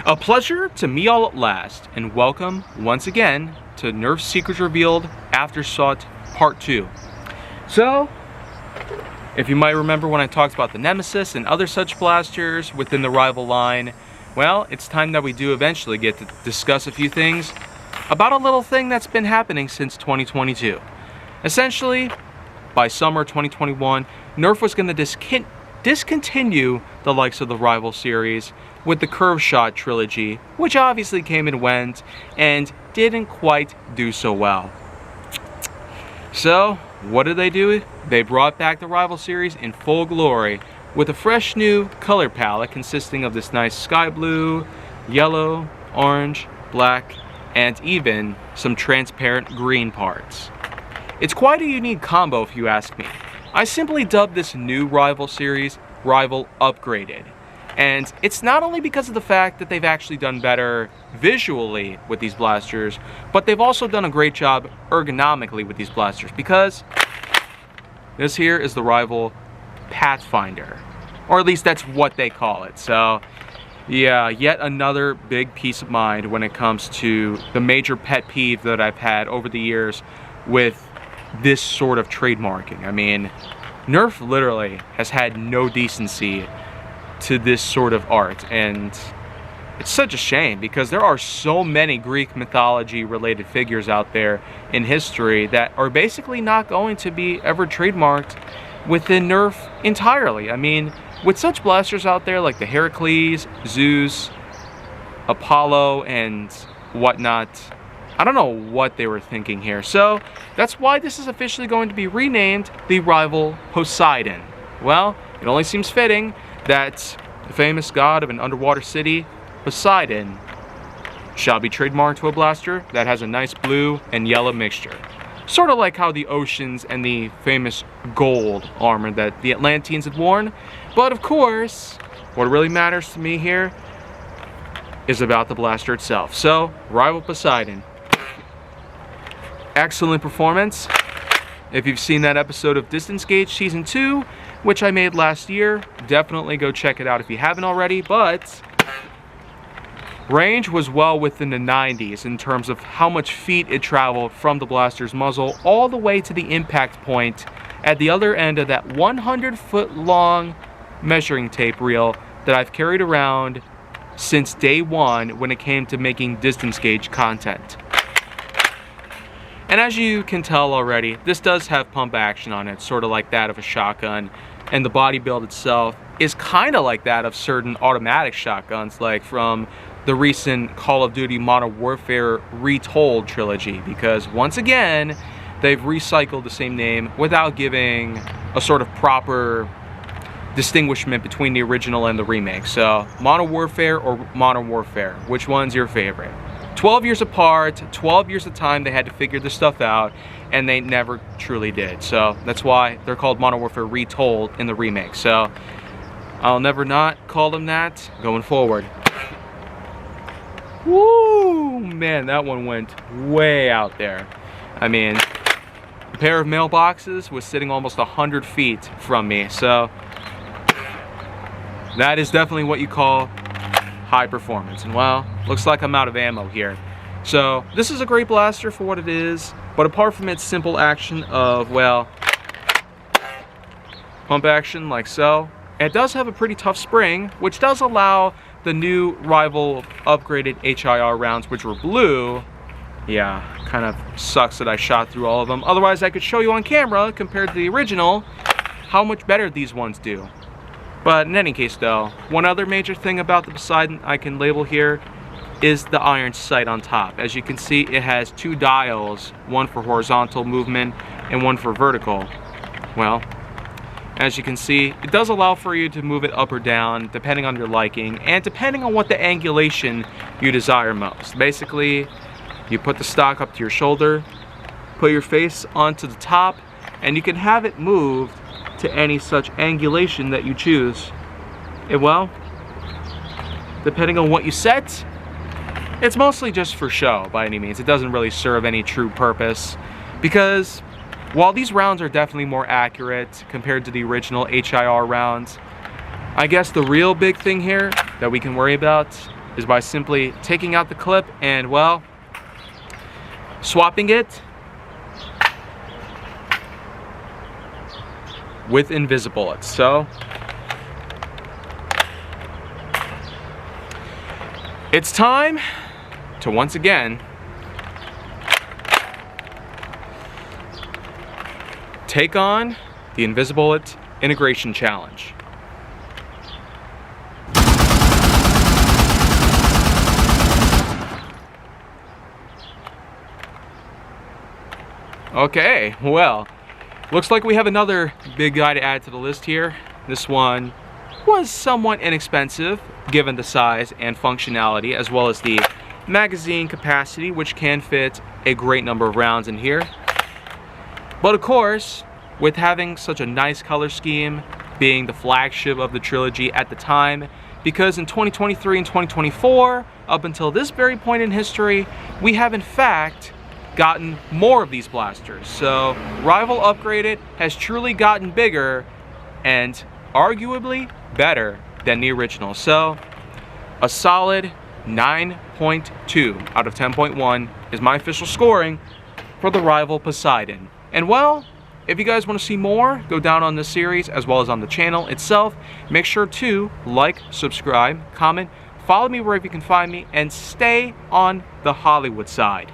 A pleasure to meet all at last, and welcome once again to Nerf Secrets Revealed Aftersought Part 2. So, if you might remember when I talked about the Nemesis and other such blasters within the rival line, well, it's time that we do eventually get to discuss a few things about a little thing that's been happening since 2022. Essentially, by summer 2021, Nerf was going to discontinue the likes of the rival series with the Curve Shot trilogy, which obviously came and went and didn't quite do so well. So, what did they do? They brought back the rival series in full glory with a fresh new color palette consisting of this nice sky blue, yellow, orange, black, and even some transparent green parts. It's quite a unique combo if you ask me. I simply dubbed this new rival series Rival Upgraded. And it's not only because of the fact that they've actually done better visually with these blasters, but they've also done a great job ergonomically with these blasters, because this here is the rival Pathfinder. Or at least that's what they call it. So yeah, yet another big piece of mind when it comes to the major pet peeve that I've had over the years with this sort of trademarking. I mean, Nerf literally has had no decency to this sort of art, and it's such a shame because there are so many Greek mythology related figures out there in history that are basically not going to be ever trademarked within Nerf entirely. I mean, with such blasters out there like the Heracles, Zeus, Apollo, and whatnot, I don't know what they were thinking here. So that's why this is officially going to be renamed the rival Poseidon. Well, it only seems fitting that the famous god of an underwater city, Poseidon, shall be trademarked to a blaster that has a nice blue and yellow mixture. Sort of like how the oceans and the famous gold armor that the Atlanteans had worn. But of course, what really matters to me here is about the blaster itself. So, rival Poseidon. Excellent performance. If you've seen that episode of Distance Gauge Season 2, which I made last year, definitely go check it out if you haven't already. But range was well within the 90s in terms of how much feet it traveled from the blaster's muzzle all the way to the impact point at the other end of that 100-foot long measuring tape reel that I've carried around since day one when it came to making distance gauge content. And as you can tell already, this does have pump action on it, sort of like that of a shotgun, and the body build itself is kind of like that of certain automatic shotguns, like from the recent Call of Duty Modern Warfare Retold trilogy, because once again, they've recycled the same name without giving a sort of proper distinguishment between the original and the remake. So, Modern Warfare or Modern Warfare, which one's your favorite? 12 years apart, 12 years of time they had to figure this stuff out, and they never truly did. So that's why they're called Modern Warfare Retold in the remake. So I'll never not call them that going forward. Woo! Man, that one went way out there. I mean, a pair of mailboxes was sitting almost 100 feet from me. So that is definitely what you call high performance. And well, looks like I'm out of ammo here. So this is a great blaster for what it is, but apart from its simple action of, well, pump action like so, it does have a pretty tough spring, which does allow the new rival upgraded HIR rounds, which were blue. Yeah, kind of sucks that I shot through all of them. Otherwise I could show you on camera, compared to the original, how much better these ones do. But in any case though, one other major thing about the Poseidon I can label here is the iron sight on top. As you can see, it has two dials, one for horizontal movement and one for vertical. Well, as you can see, it does allow for you to move it up or down depending on your liking and depending on what the angulation you desire most. Basically, you put the stock up to your shoulder, put your face onto the top, and you can have it moved to any such angulation that you choose. And well, depending on what you set, it's mostly just for show by any means. It doesn't really serve any true purpose, because while these rounds are definitely more accurate compared to the original HIR rounds, I guess the real big thing here that we can worry about is by simply taking out the clip and, well, swapping it with Invisibullets. So it's time to once again take on the Invisibullet integration challenge. Okay, well, looks like we have another big guy to add to the list here. This one was somewhat inexpensive given the size and functionality, as well as the magazine capacity, which can fit a great number of rounds in here. But of course, with having such a nice color scheme, being the flagship of the trilogy at the time, because in 2023 and 2024, up until this very point in history, we have in fact gotten more of these blasters. So Rival Upgraded has truly gotten bigger and arguably better than the original. So a solid 9.2 out of 10.1 is my official scoring for the Rival Poseidon. And well, if you guys want to see more, go down on this series as well as on the channel itself. Make sure to like, subscribe, comment, follow me wherever you can find me, and stay on the Hollywood side.